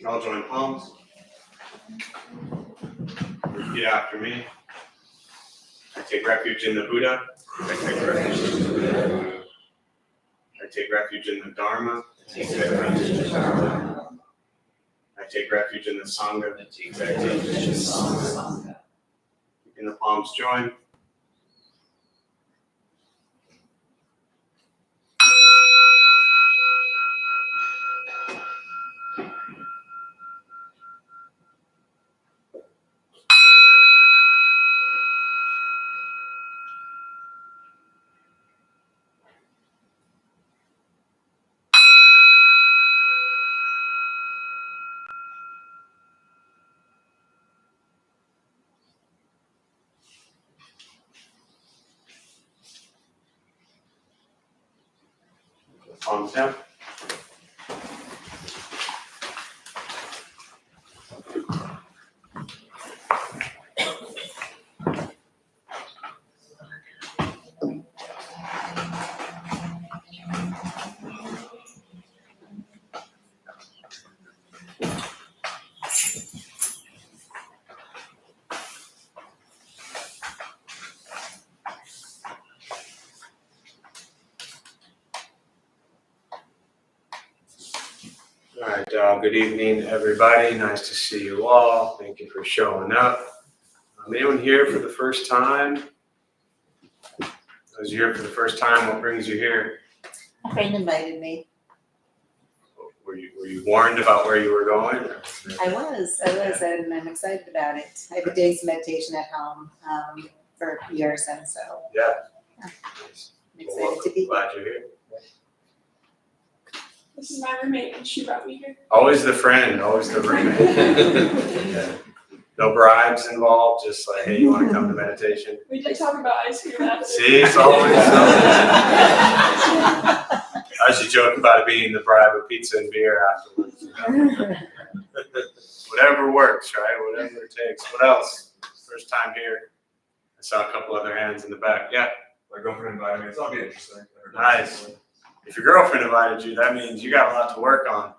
All join palms. Repeat after me. I take refuge in the Buddha. I take refuge in the Buddha. I take refuge in the Dharma. I take refuge in the Dharma. I take refuge in the Sangha. I take refuge in the Sangha. Keeping the palms joined. Palms down. All right, good evening, everybody. Nice to see you all. Thank you for showing up. Anyone here for the first time? Those here for the first time, what brings you here? A friend invited me. Were you warned about where you were going? I was, and I'm excited about it. I've been doing some meditation at home for years, and so Yeah. I'm excited to be here. Glad you're here. This is my roommate, and she brought me here. Always the friend, always the roommate. Yeah. No bribes involved, just like, hey, you want to come to meditation? We did talk about ice cream after. See, it's always I was just joking about it being the bribe of pizza and beer afterwards. Whatever works, right? Whatever it takes. What else? First time here. I saw a couple other hands in the back. Yeah. My girlfriend invited me. It's all be interesting. Nice. If your girlfriend invited you, that means you got a lot to work on.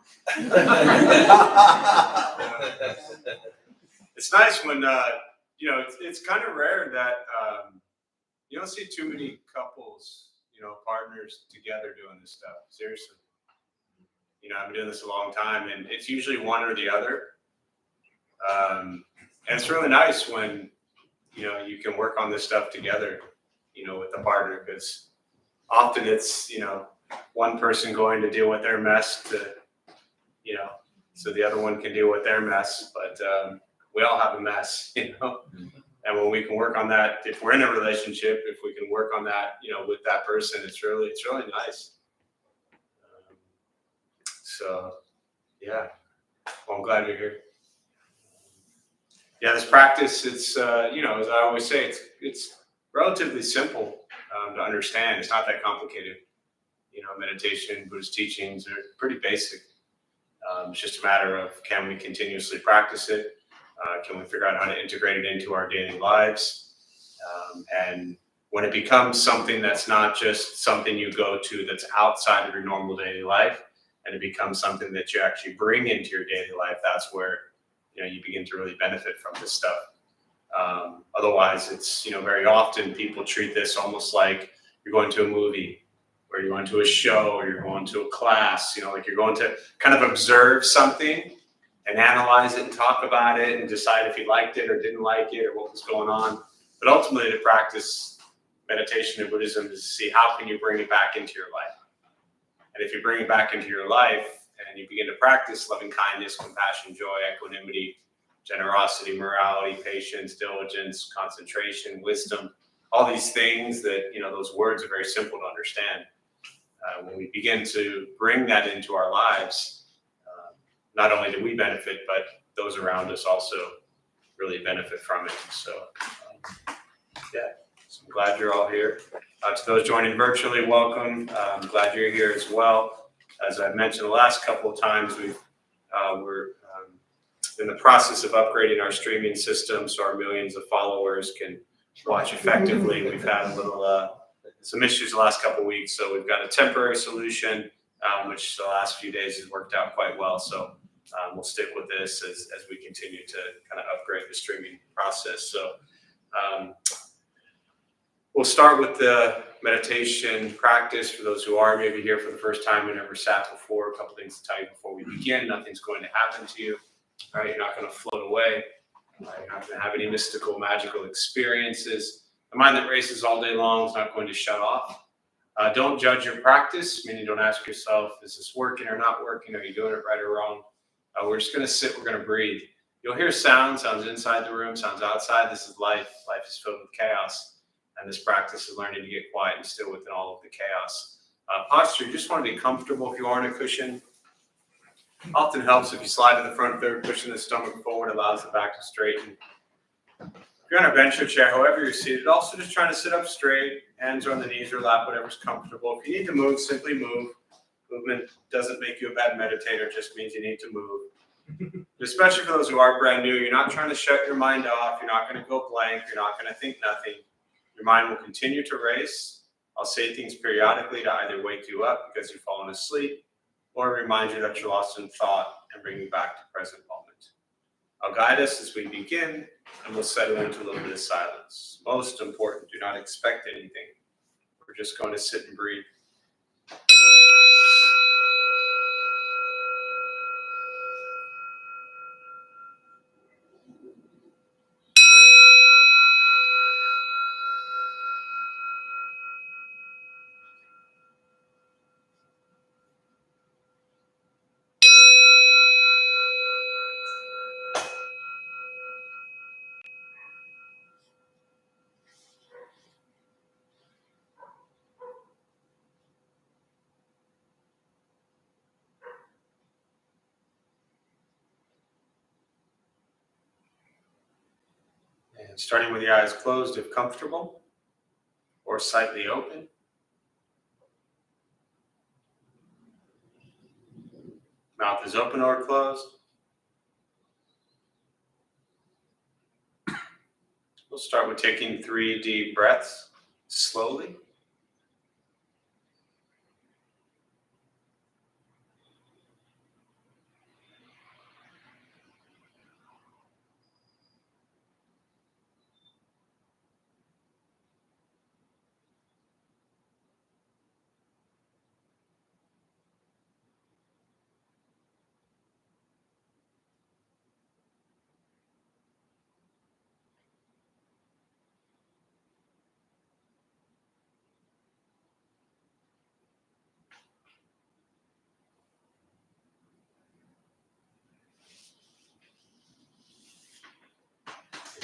It's nice when, it's kind of rare that you don't see too many couples, partners together doing this stuff. Seriously. I've been doing this a long time, and it's usually one or the other. And it's really nice when, you can work on this stuff together, with a partner, because often it's, one person going to deal with their mess to, so the other one can deal with their mess, but we all have a mess, And when we can work on that, if we're in a relationship, if we can work on that, with that person, it's really nice. So, yeah, well, I'm glad you're here. Yeah, this practice, it's, as I always say, it's relatively simple to understand. It's not that complicated. Meditation, Buddhist teachings are pretty basic. It's just a matter of, can we continuously practice it? Can we figure out how to integrate it into our daily lives? And when it becomes something that's not just something you go to that's outside of your normal daily life, and it becomes something that you actually bring into your daily life, that's where, you begin to really benefit from this stuff. Otherwise, it's, very often people treat this almost like you're going to a movie, or you're going to a show, or you're going to a class, like you're going to kind of observe something and analyze it and talk about it and decide if you liked it or didn't like it or what was going on. But ultimately, to practice meditation in Buddhism is to see how can you bring it back into your life. And if you bring it back into your life and you begin to practice loving kindness, compassion, joy, equanimity, generosity, morality, patience, diligence, concentration, wisdom, all these things that, those words are very simple to understand. When we begin to bring that into our lives, not only do we benefit, but those around us also really benefit from it. So, so I'm glad you're all here. To those joining virtually, welcome. I'm glad you're here as well. As I've mentioned the last couple of times, we're in the process of upgrading our streaming system so our millions of followers can watch effectively. We've had a little some issues the last couple of weeks, so we've got a temporary solution, which the last few days has worked out quite well. So We'll stick with this as we continue to kind of upgrade the streaming process. So we'll start with the meditation practice. For those who are maybe here for the first time and never sat before, a couple things to tell you before we begin. Nothing's going to happen to you. All right, you're not going to float away. You're not going to have any mystical, magical experiences. The mind that races all day long is not going to shut off. Don't judge your practice, meaning don't ask yourself, is this working or not working? Are you doing it right or wrong? We're just going to sit, we're going to breathe. You'll hear sounds inside the room, sounds outside. This is life. Life is filled with chaos. And this practice is learning to get quiet and still within all of the chaos. Posture, you just want to be comfortable. If you are on a cushion, often helps if you slide to the front third, pushing the stomach forward, allows the back to straighten. If you're on a bench or chair, however you're seated, also just trying to sit up straight, hands are on the knees or lap, whatever's comfortable. If you need to move, simply move. Movement doesn't make you a bad meditator, it just means you need to move. Especially for those who are brand new, you're not trying to shut your mind off, you're not going to go blank, you're not going to think nothing. Your mind will continue to race. I'll say things periodically to either wake you up because you've fallen asleep or remind you that you're lost in thought and bring you back to present moment. I'll guide us as we begin and we'll settle into a little bit of silence. Most important, do not expect anything. We're just going to sit and breathe. And starting with your eyes closed if comfortable, or slightly open. Mouth is open or closed. We'll start with taking 3 deep breaths slowly.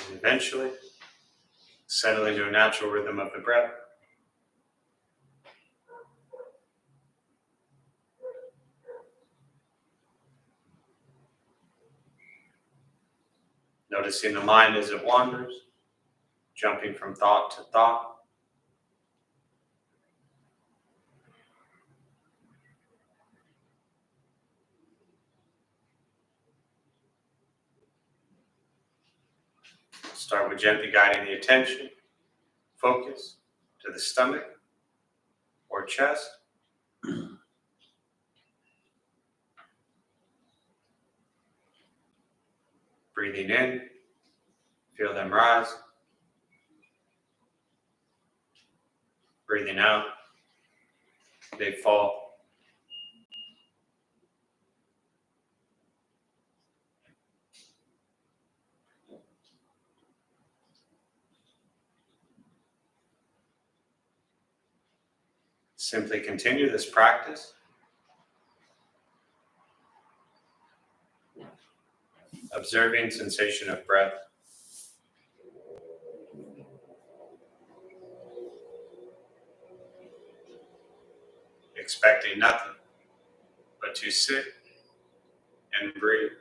And eventually, settle into a natural rhythm of the breath. Noticing the mind as it wanders, jumping from thought to thought. Start with gently guiding the attention, focus to the stomach or chest. Breathing in, feel them rise. Breathing out, they fall. Simply continue this practice. Observing sensation of breath. Expecting nothing but to sit and breathe.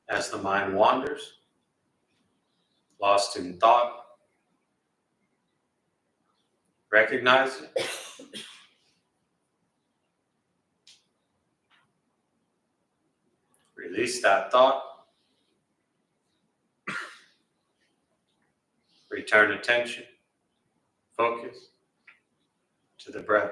As the mind wanders, lost in thought, recognize it. Release that thought. Return attention, focus to the breath.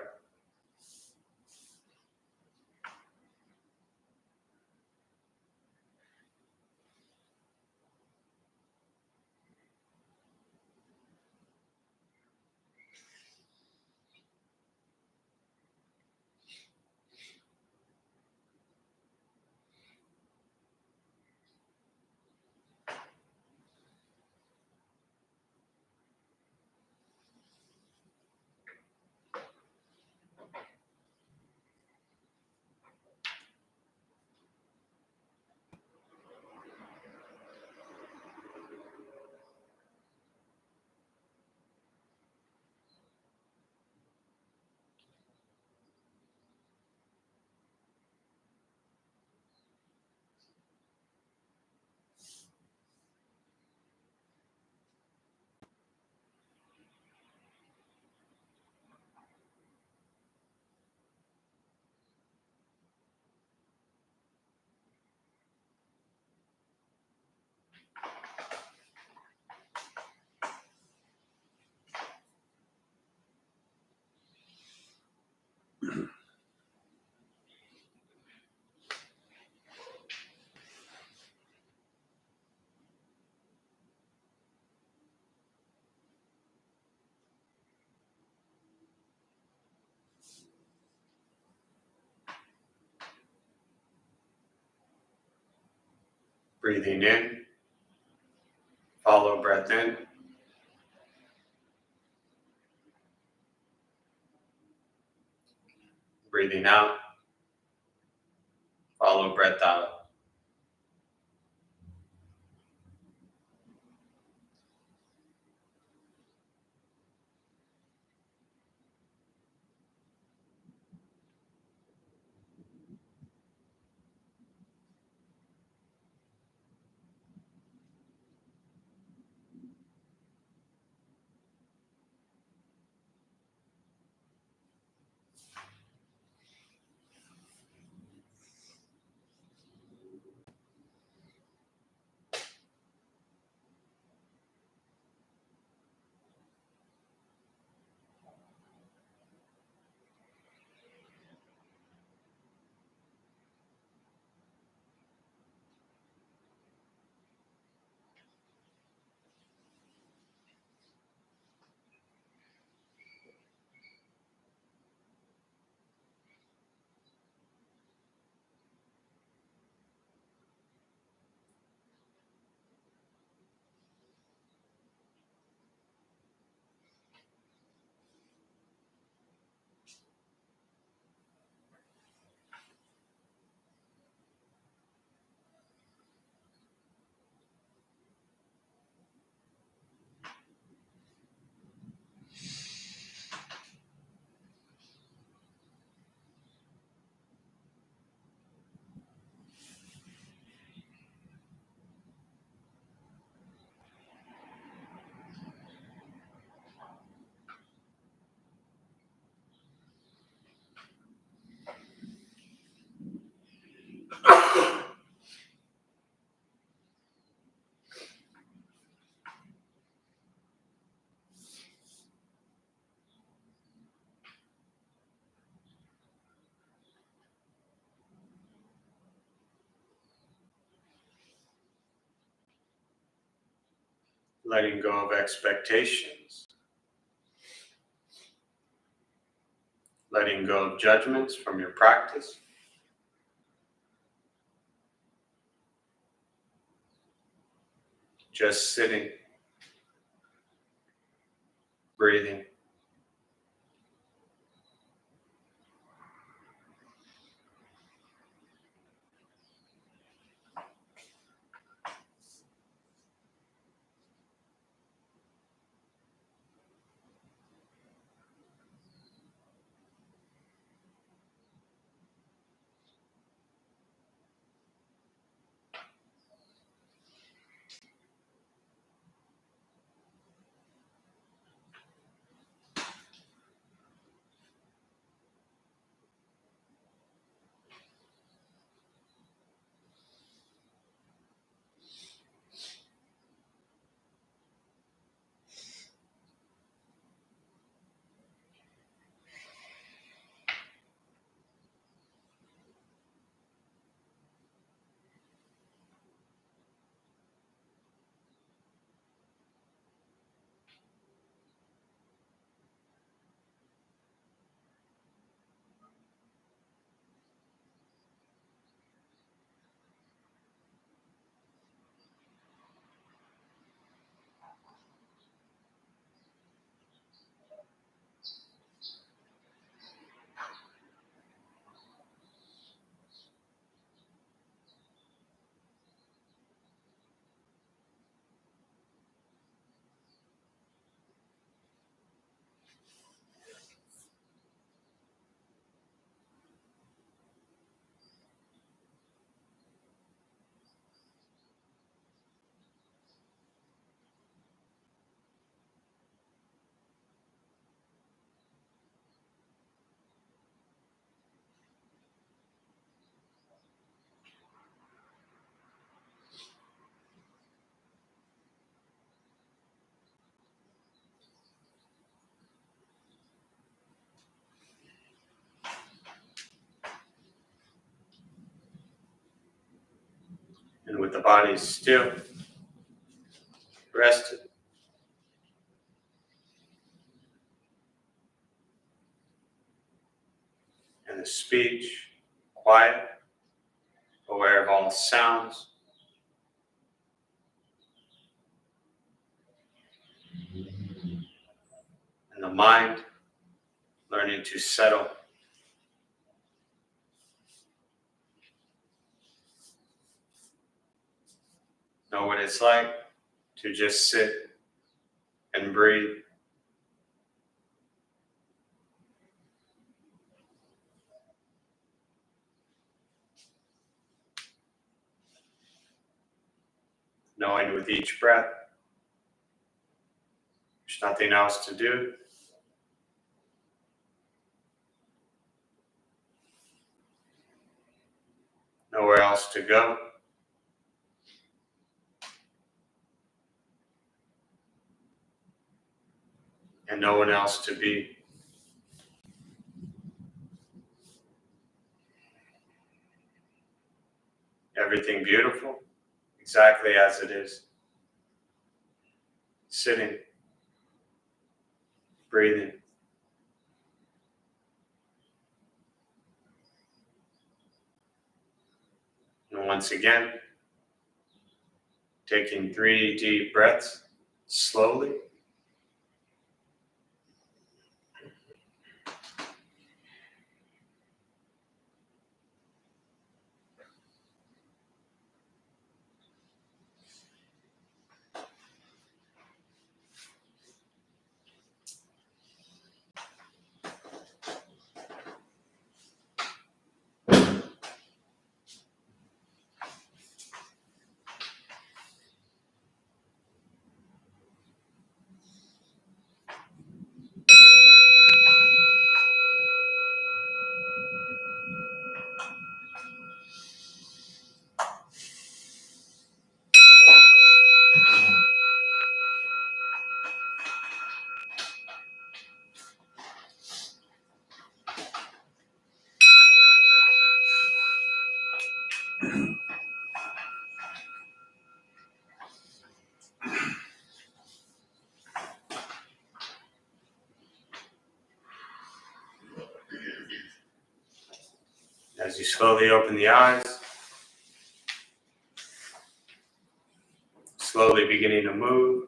Breathing in, follow breath in. Breathing out, follow breath out. Letting go of expectations. Letting go of judgments from your practice. Just sitting, breathing. And with the body still, rested, and the speech quiet, aware of all sounds, and the mind learning to settle. Know what it's like to just sit and breathe. Knowing with each breath, there's nothing else to do. Nowhere else to go. And no one else to be. Everything beautiful, exactly as it is. Sitting, breathing. And once again, taking 3 deep breaths, slowly. As you slowly open the eyes, slowly beginning to move.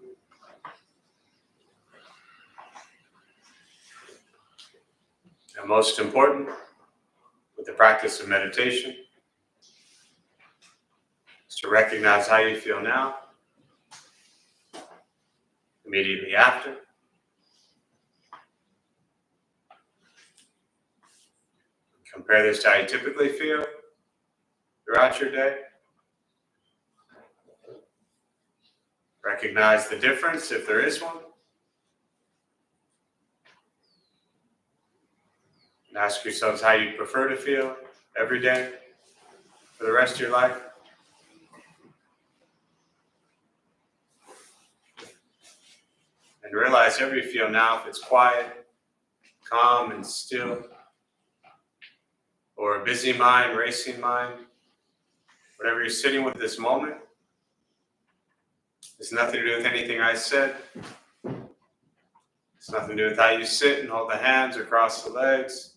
And most important, with the practice of meditation, is to recognize how you feel now, immediately after. Compare this to how you typically feel throughout your day. Recognize the difference if there is one. And ask yourselves how you prefer to feel every day for the rest of your life. And realize however you feel now, if it's quiet, calm, and still, or a busy mind, racing mind, whatever you're sitting with this moment, it's nothing to do with anything I said. It's nothing to do with how you sit and hold the hands or cross the legs.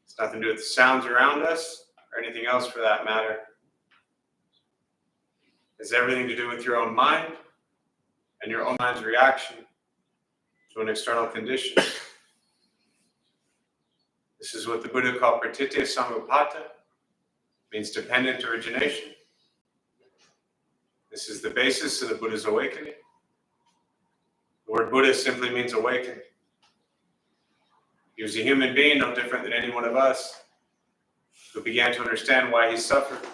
It's nothing to do with the sounds around us or anything else for that matter. It's everything to do with your own mind and your own mind's reaction to an external condition. This is what the Buddha called pratitya samutpata, means dependent origination. This is the basis of the Buddha's awakening. The word Buddha simply means awakened. He was a human being, no different than any one of us, who began to understand why he suffered,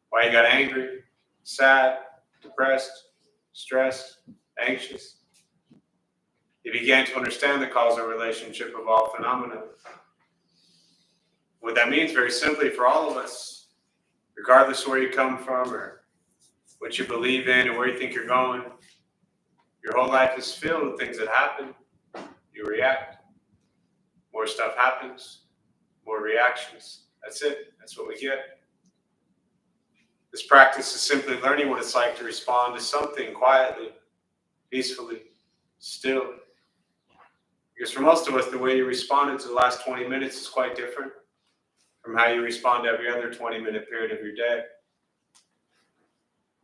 why he got angry, sad, depressed, stressed, anxious. He began to understand the causal relationship of all phenomena. What that means, very simply, for all of us, regardless of where you come from or what you believe in or where you think you're going, your whole life is filled with things that happen. You react. More stuff happens, more reactions. That's it. That's what we get. This practice is simply learning what it's like to respond to something quietly, peacefully, still. Because for most of us, the way you responded to the last 20 minutes is quite different from how you respond to every other 20-minute period of your day.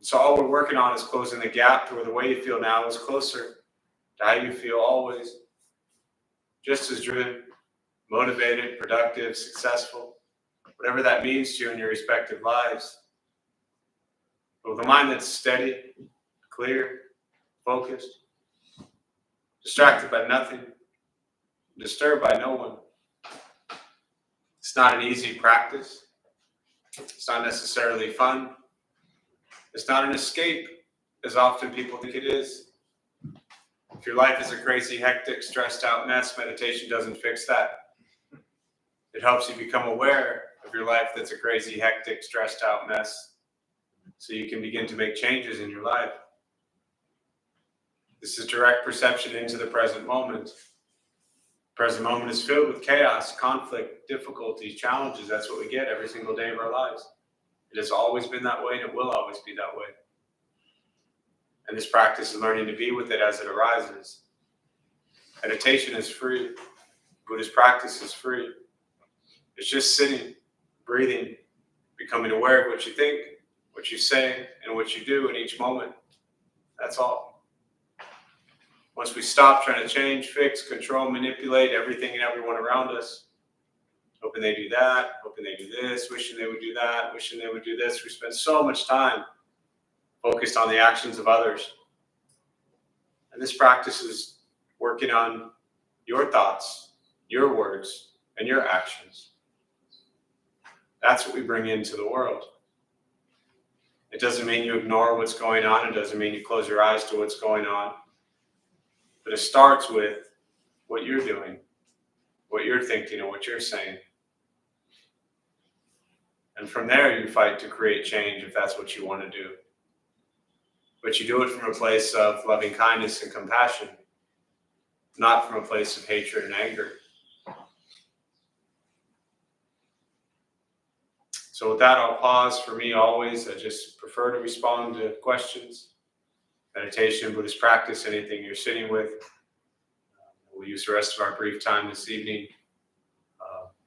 So all we're working on is closing the gap to where the way you feel now is closer to how you feel always. Just as driven, motivated, productive, successful, whatever that means to you in your respective lives. But with a mind that's steady, clear, focused, distracted by nothing, disturbed by no one. It's not an easy practice. It's not necessarily fun. It's not an escape, as often people think it is. If your life is a crazy, hectic, stressed out mess, meditation doesn't fix that. It helps you become aware of your life that's a crazy, hectic, stressed out mess, so you can begin to make changes in your life. This is direct perception into the present moment. The present moment is filled with chaos, conflict, difficulties, challenges. That's what we get every single day of our lives. It has always been that way, and it will always be that way. And this practice is learning to be with it as it arises. Meditation is free. Buddhist practice is free. It's just sitting, breathing, becoming aware of what you think, what you say, and what you do in each moment. That's all. Once we stop trying to change, fix, control, manipulate everything and everyone around us, hoping they do that, hoping they do this, wishing they would do that, wishing they would do this, we spend so much time focused on the actions of others. And this practice is working on your thoughts, your words, and your actions. That's what we bring into the world. It doesn't mean you ignore what's going on. It doesn't mean you close your eyes to what's going on. But it starts with what you're doing, what you're thinking, and what you're saying. And from there, you fight to create change if that's what you want to do. But you do it from a place of loving kindness and compassion, not from a place of hatred and anger. So with that, I'll pause. For me, always, I just prefer to respond to questions, meditation, Buddhist practice, anything you're sitting with. We'll use the rest of our brief time this evening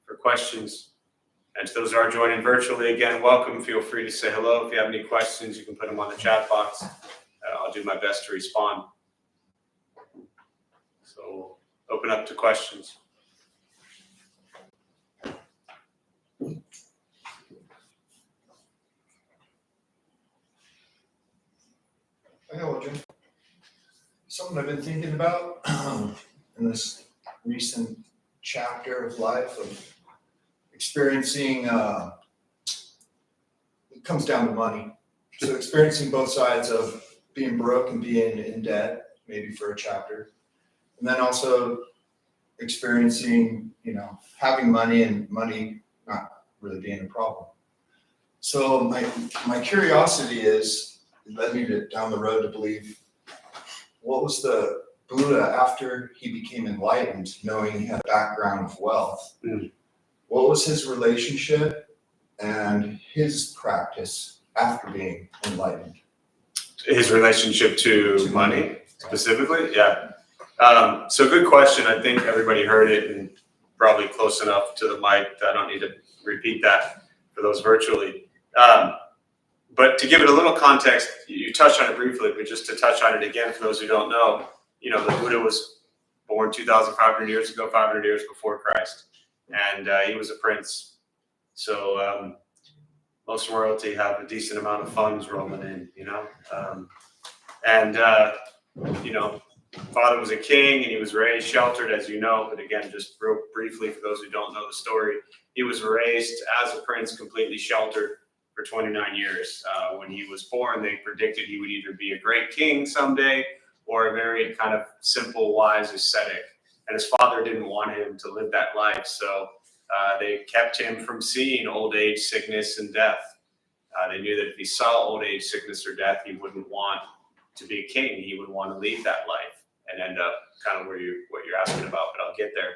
for questions. And to those who are joining virtually, again, welcome. Feel free to say hello. If you have any questions, you can put them on the chat box. I'll do my best to respond. So open up to questions. I know, Jim. Something I've been thinking about in this recent chapter of life of experiencing, it comes down to money. So experiencing both sides of being broke and being in debt, maybe for a chapter. And then also experiencing, having money and money not really being a problem. So my curiosity is, it led me down the road to believe, what was the Buddha after he became enlightened, knowing he had a background of wealth? What was his relationship and his practice after being enlightened? His relationship to money, specifically? Yeah. So good question. I think everybody heard it and probably close enough to the mic that I don't need to repeat that for those virtually. But to give it a little context, you touched on it briefly, but just to touch on it again for those who don't know, the Buddha was born 2,500 years ago, 500 years before Christ, and he was a prince. So most royalty have a decent amount of funds rolling in, father was a king and he was raised sheltered, as you know, but again, just real briefly for those who don't know the story, he was raised as a prince, completely sheltered for 29 years. When he was born, they predicted he would either be a great king someday or a very kind of simple, wise ascetic. And his father didn't want him to live that life, so they kept him from seeing old age, sickness, and death. They knew that if he saw old age, sickness, or death, he wouldn't want to be a king. He would want to leave that life and end up kind of what you're asking about, but I'll get there.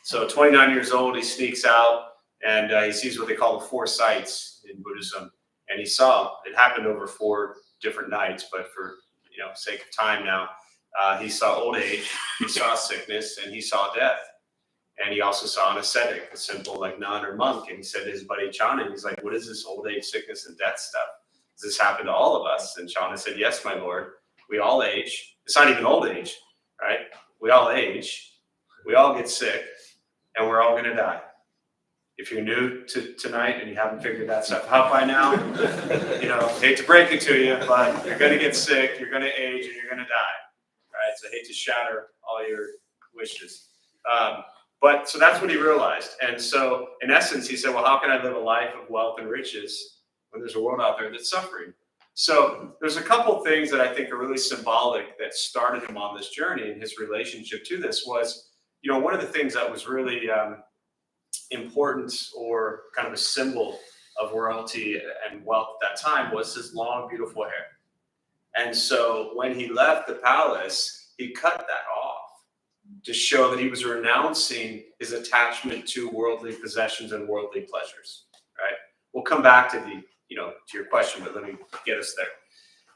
So 29 years old, he sneaks out and he sees what they call the four sights in Buddhism. And he saw, it happened over 4 different nights, but for sake of time now, he saw old age, he saw sickness, and he saw death. And he also saw an ascetic, a simple like nun or monk. And he said to his buddy Chana, he's like, what is this old age, sickness, and death stuff? Does this happen to all of us? And Chana said, yes, my lord. We all age. It's not even old age, right? We all age. We all get sick. And we're all going to die. If you're new to tonight and you haven't figured that stuff out by now, hate to break it to you, but you're going to get sick, you're going to age, and you're going to die, right? So I hate to shatter all your wishes. But so that's what he realized. And so in essence, he said, well, how can I live a life of wealth and riches when there's a world out there that's suffering? So there's a couple things that I think are really symbolic that started him on this journey, and his relationship to this was, one of the things that was really important, or kind of a symbol of royalty and wealth at that time, was his long, beautiful hair. And so when he left the palace, he cut that off to show that he was renouncing his attachment to worldly possessions and worldly pleasures, right? We'll come back to to your question, but let me get us there.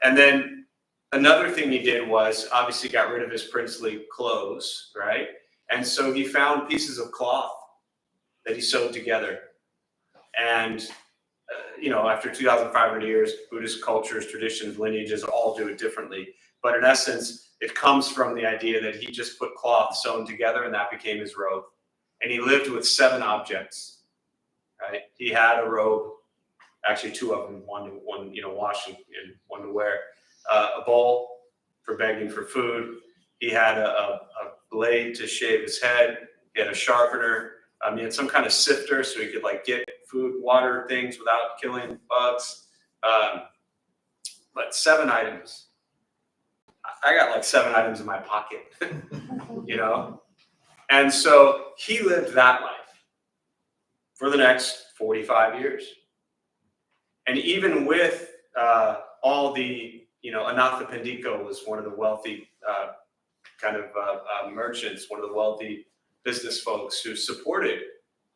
And then another thing he did was obviously got rid of his princely clothes, right? And so he found pieces of cloth that he sewed together. And, after 2,500 years, Buddhist cultures, traditions, lineages all do it differently. But in essence, it comes from the idea that he just put cloth sewn together and that became his robe. And he lived with 7 objects, right? He had a robe, actually 2 of them, one wash and one to wear, a bowl for begging for food. He had a blade to shave his head. He had a sharpener. He had some kind of sifter so he could get food, water things without killing bugs. But 7 items. I got 7 items in my pocket, And so he lived that life for the next 45 years. And even with all the, Anathapindiko was one of the wealthy merchants, one of the wealthy business folks who supported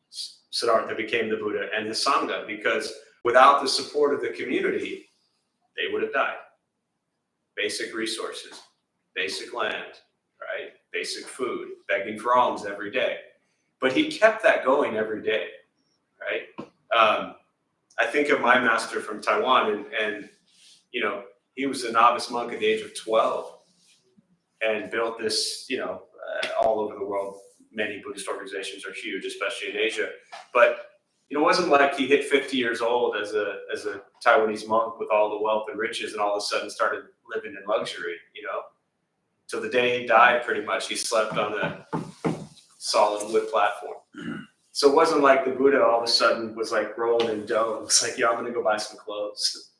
Siddhartha became the Buddha and his Sangha, because without the support of the community, they would have died. Basic resources, basic land, right? Basic food, begging for alms every day. But he kept that going every day, right? I think of my master from Taiwan, and he was a novice monk at the age of 12 and built this, all over the world. Many Buddhist organizations are huge, especially in Asia. But it wasn't like he hit 50 years old as a Taiwanese monk with all the wealth and riches and all of a sudden started living in luxury, Till the day he died, pretty much, he slept on a solid wood platform. So it wasn't like the Buddha all of a sudden was rolling in dough. It's like, I'm going to go buy some clothes.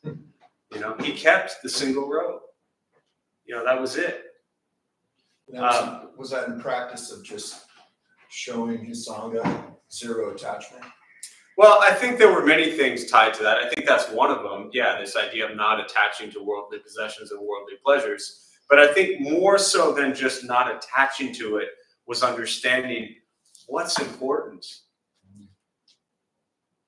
He kept the single robe. That was it. Was that in practice of just showing his Sangha zero attachment? Well, I think there were many things tied to that. I think that's one of them. Yeah, this idea of not attaching to worldly possessions and worldly pleasures. But I think more so than just not attaching to it was understanding what's important.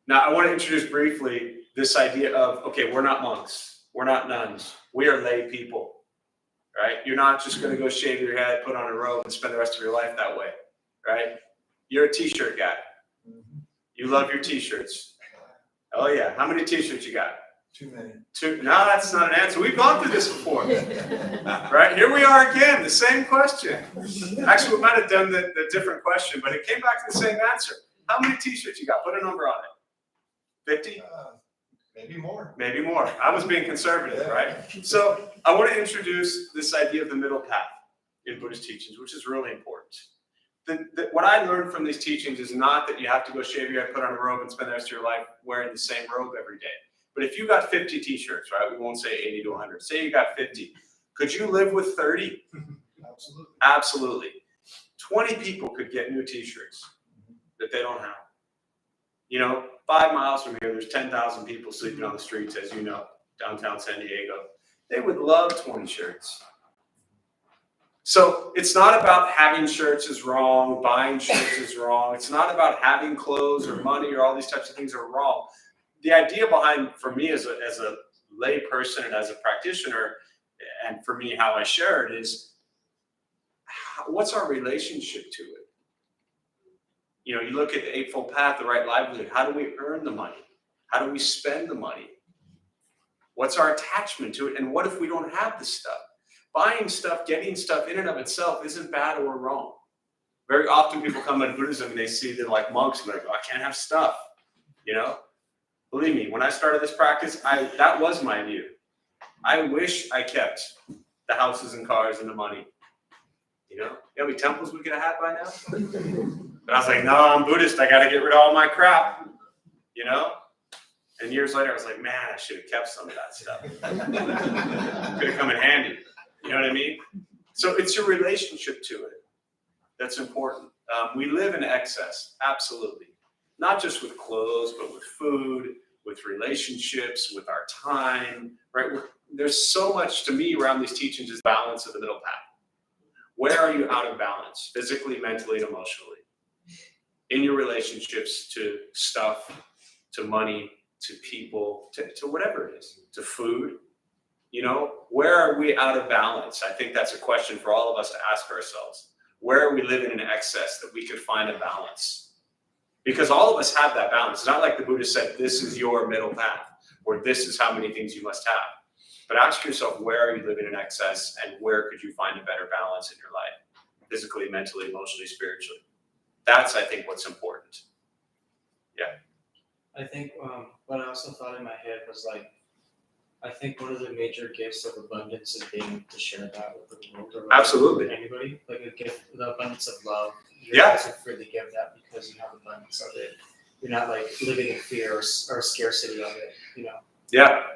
Now, I want to introduce briefly this idea of, okay, we're not monks. We're not nuns. We are lay people, right? You're not just going to go shave your head, put on a robe, and spend the rest of your life that way, right? You're a t-shirt guy. You love your t-shirts. Oh, yeah. How many t-shirts you got? Too many. 2? No, that's not an answer. We've gone through this before. Right? Here we are again, the same question. Actually, we might have done the different question, but it came back to the same answer. How many t-shirts you got? Put a number on it. 50? Maybe more. Maybe more. I was being conservative, right? So I want to introduce this idea of the middle path in Buddhist teachings, which is really important. What I learned from these teachings is not that you have to go shave your head, put on a robe, and spend the rest of your life wearing the same robe every day. But if you got 50 t-shirts, right? We won't say 80 to 100. Say you got 50. Could you live with 30? Absolutely. Absolutely. 20 people could get new t-shirts that they don't have. 5 miles from here, there's 10,000 people sleeping on the streets, as you know, downtown San Diego. They would love 20 shirts. So it's not about having shirts is wrong, buying shirts is wrong. It's not about having clothes or money or all these types of things are wrong. the idea behind, for me as a lay person and as a practitioner, and for me how I share it is, what's our relationship to it? You know, you look at the Eightfold Path, the right livelihood. How do we earn the money? How do we spend the money? What's our attachment to it? And what if we don't have the stuff? Buying stuff, getting stuff in and of itself isn't bad or wrong. Very often people come into Buddhism and they see they're like monks and they're like, oh, I can't have stuff, you know? Believe me, when I started this practice, that was my view. I wish I kept the houses and cars and the money. You know how many temples we could have had by now? But I was like, no, I'm Buddhist. I got to get rid of all my crap, you know? And years later, I was like, man, I should have kept some of that stuff. Could have come in handy. You know what I mean? So it's your relationship to it that's important. We live in excess, absolutely. Not just with clothes, but with food, with relationships, with our time, right? There's so much to me around these teachings is balance of the middle path. Where are you out of balance, physically, mentally, and emotionally? In your relationships to stuff, to money, to people, to whatever it is, to food. You know, where are we out of balance? I think that's a question for all of us to ask ourselves. Where are we living in excess that we could find a balance? Because all of us have that balance. It's not like the Buddha said, this is your middle path, or this is how many things you must have. But ask yourself, where are you living in excess, and where could you find a better balance in your life? Physically, mentally, emotionally, spiritually. That's, I think, what's important. Yeah. I think what I also thought in my head was like, I think one of the major gifts of abundance is being able to share that with the world or Absolutely. anybody. Like a gift, the abundance of love. You're Yeah. able to freely give that because you have abundance of it. You're not like living in fear or scarcity of it, you know. Yeah.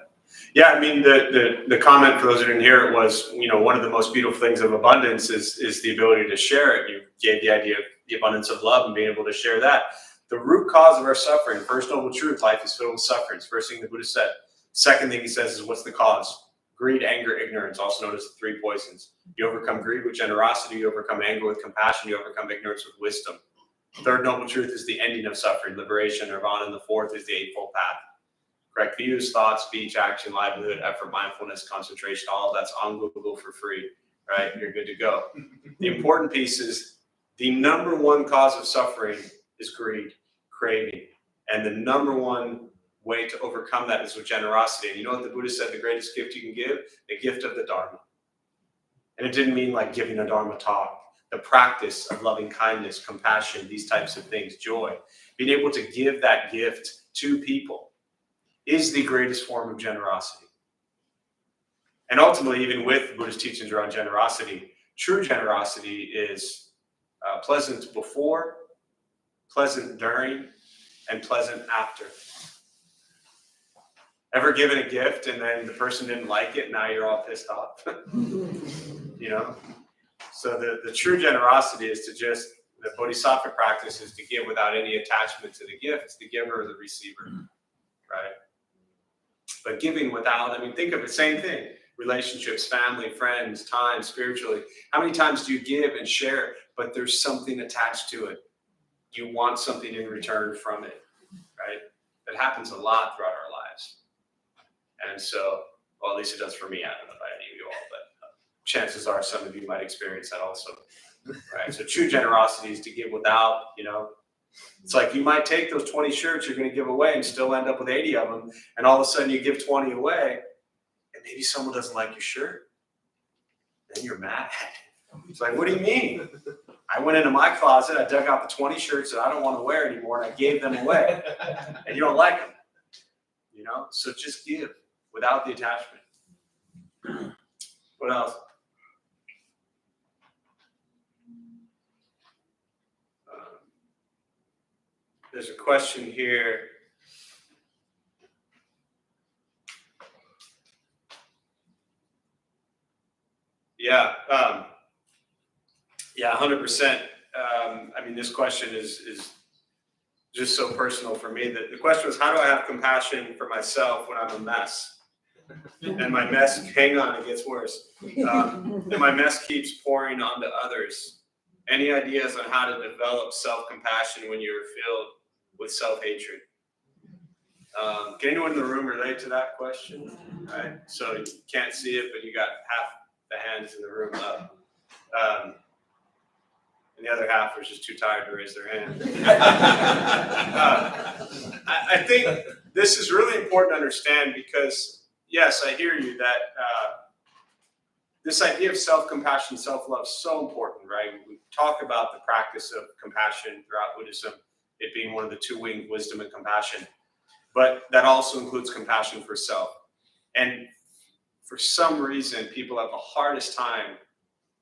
Yeah, I mean, the comment for those who didn't hear it was, you know, one of the most beautiful things of abundance is the ability to share it. You gave the idea of the abundance of love and being able to share that. The root cause of our suffering, first noble truth, life is filled with sufferings. First thing the Buddha said. Second thing he says is, what's the cause? Greed, anger, ignorance, also known as the three poisons. You overcome greed with generosity, you overcome anger with compassion, you overcome ignorance with wisdom. Third noble truth is the ending of suffering, liberation, nirvana, and the fourth is the Eightfold Path. Correct views, thoughts, speech, action, livelihood, effort, mindfulness, concentration, all of that's on Google for free, right? You're good to go. The important piece is the number one cause of suffering is greed, craving. And the number one way to overcome that is with generosity. And you know what the Buddha said the greatest gift you can give? The gift of the Dharma. And it didn't mean like giving a Dharma talk. The practice of loving kindness, compassion, these types of things, joy. Being able to give that gift to people is the greatest form of generosity. And ultimately, even with Buddhist teachings around generosity, true generosity is pleasant before, pleasant during, and pleasant after. Ever given a gift and then the person didn't like it, now you're all pissed off? You know? So the true generosity is to just, the Bodhisattva practice is to give without any attachment to the gift. It's the giver or the receiver, right? But giving without, I mean, think of the same thing. Relationships, family, friends, time, spiritually. How many times do you give and share, but there's something attached to it? You want something in return from it, right? That happens a lot throughout our lives. And so, well, at least it does for me. I don't know about any of you all, but chances are some of you might experience that also, right? So true generosity is to give without, you know, it's like you might take those 20 shirts you're going to give away and still end up with 80 of them. And all of a sudden you give 20 away and maybe someone doesn't like your shirt. Then you're mad. It's like, what do you mean? I went into my closet, I dug out the 20 shirts that I don't want to wear anymore and I gave them away. And you don't like them, you know? So just give without the attachment. What else? There's a question here. Yeah, 100%. I mean, this question is just so personal for me. The question was, how do I have compassion for myself when I'm a mess? And my mess, hang on, it gets worse. And my mess keeps pouring onto others. Any ideas on how to develop self-compassion when you're filled with self-hatred? Can anyone in the room relate to that question? All right, so you can't see it, but you got half the hands in the room up. And the other half was just too tired to raise their hand. I think this is really important to understand because, yes, I hear you that this idea of self-compassion, self-love is so important, right? We talk about the practice of compassion throughout Buddhism, it being one of the two-winged wisdom and compassion. But that also includes compassion for self. And for some reason, people have the hardest time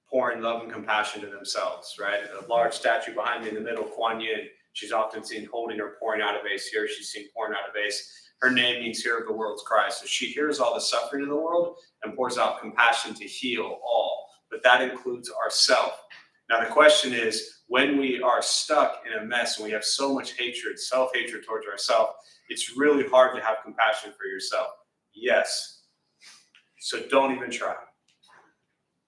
pouring love and compassion to themselves, right? A large statue behind me in the middle, Kuan Yin, she's often seen holding or pouring out a vase. Here she's seen pouring out a vase. Her name means hearer of the world's cry. So she hears all the suffering in the world and pours out compassion to heal all. But that includes ourself. Now the question is, when we are stuck in a mess and we have so much hatred, self-hatred towards ourselves, it's really hard to have compassion for yourself. Yes. So don't even try.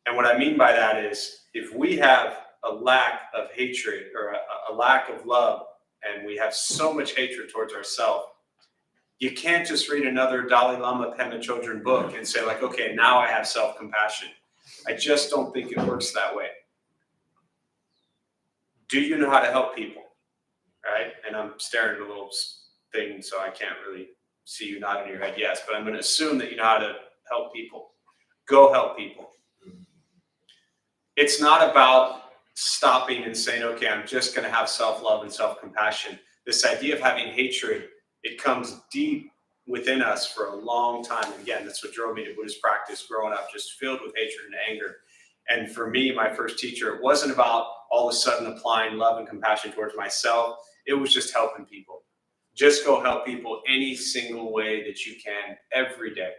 And what I mean by that is, if we have a lack of hatred or a lack of love, and we have so much hatred towards ourselves, you can't just read another Dalai Lama Pema Chodron book and say like, okay, now I have self-compassion. I just don't think it works that way. Do you know how to help people? Right? And I'm staring at a little thing, so I can't really see you nodding your head yes, but I'm going to assume that you know how to help people. Go help people. It's not about stopping and saying, okay, I'm just going to have self-love and self-compassion. This idea of having hatred, it comes deep within us for a long time. And again, that's what drove me to Buddhist practice growing up, just filled with hatred and anger. And for me, my first teacher, it wasn't about all of a sudden applying love and compassion towards myself. It was just helping people. Just go help people any single way that you can every day.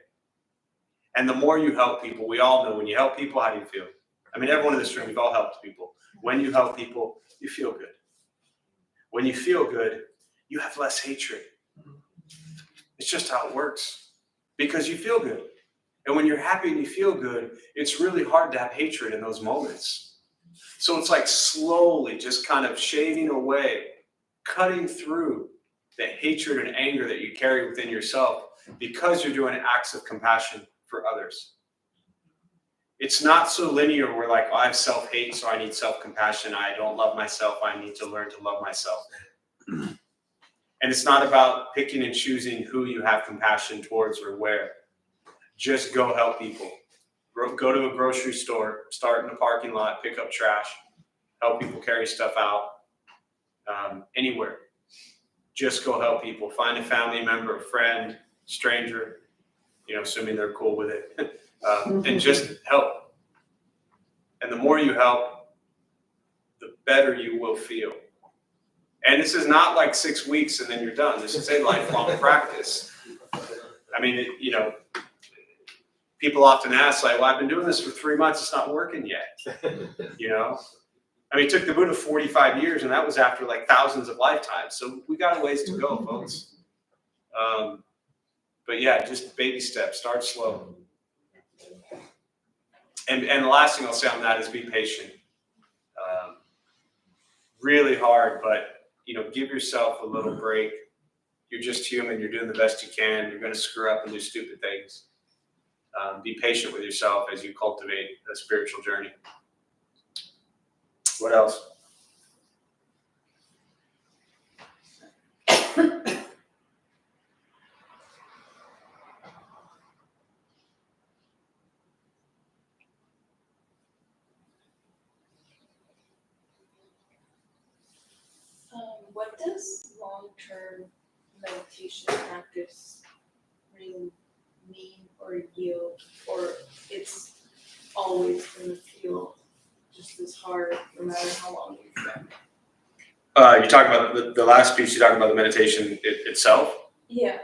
And the more you help people, we all know when you help people, how do you feel? I mean, everyone in this room, we've all helped people. When you help people, you feel good. When you feel good, you have less hatred. It's just how it works because you feel good. And when you're happy and you feel good, it's really hard to have hatred in those moments. So it's like slowly just kind of shaving away, cutting through the hatred and anger that you carry within yourself because you're doing acts of compassion for others. It's not so linear where like, oh, I have self-hate, so I need self-compassion. I don't love myself. I need to learn to love myself. And it's not about picking and choosing who you have compassion towards or where. Just go help people. Go to a grocery store, start in a parking lot, pick up trash, help people carry stuff out, anywhere. Just go help people. Find a family member, a friend, stranger, assuming they're cool with it, and just help. And the more you help, the better you will feel. And this is not like 6 weeks and then you're done. This is a lifelong practice. I mean, people often ask, like, well, I've been doing this for 3 months. It's not working yet. I mean, it took the Buddha 45 years, and that was after like thousands of lifetimes. So we got a ways to go, folks. But yeah, just baby steps. Start slow. And the last thing I'll say on that is be patient. Really hard, but give yourself a little break. You're just human. You're doing the best you can. You're going to screw up and do stupid things. Be patient with yourself as you cultivate a spiritual journey. What else? What does long-term meditation practice really mean or yield, or it's always going to feel just as hard no matter how long you've done it? You're talking about the last piece. You're talking about the meditation itself. Yeah.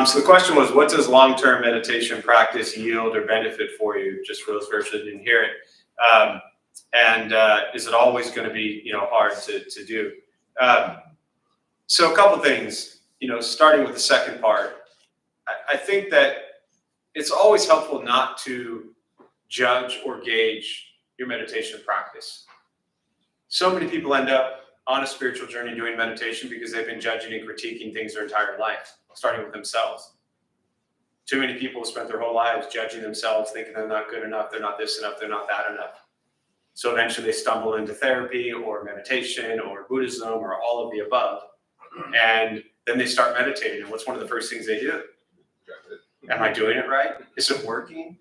So the question was, what does long-term meditation practice yield or benefit for you? Just for those folks that didn't hear it, and is it always going to be hard to do? So a couple things. Starting with the second part, I think that it's always helpful not to judge or gauge your meditation practice. So many people end up on a spiritual journey doing meditation because they've been judging and critiquing things their entire life, starting with themselves. Too many people have spent their whole lives judging themselves, thinking they're not good enough, they're not this enough, they're not that enough. So eventually they stumble into therapy or meditation or Buddhism or all of the above. And then they start meditating. And what's one of the first things they do? Am I doing it right? Is it working?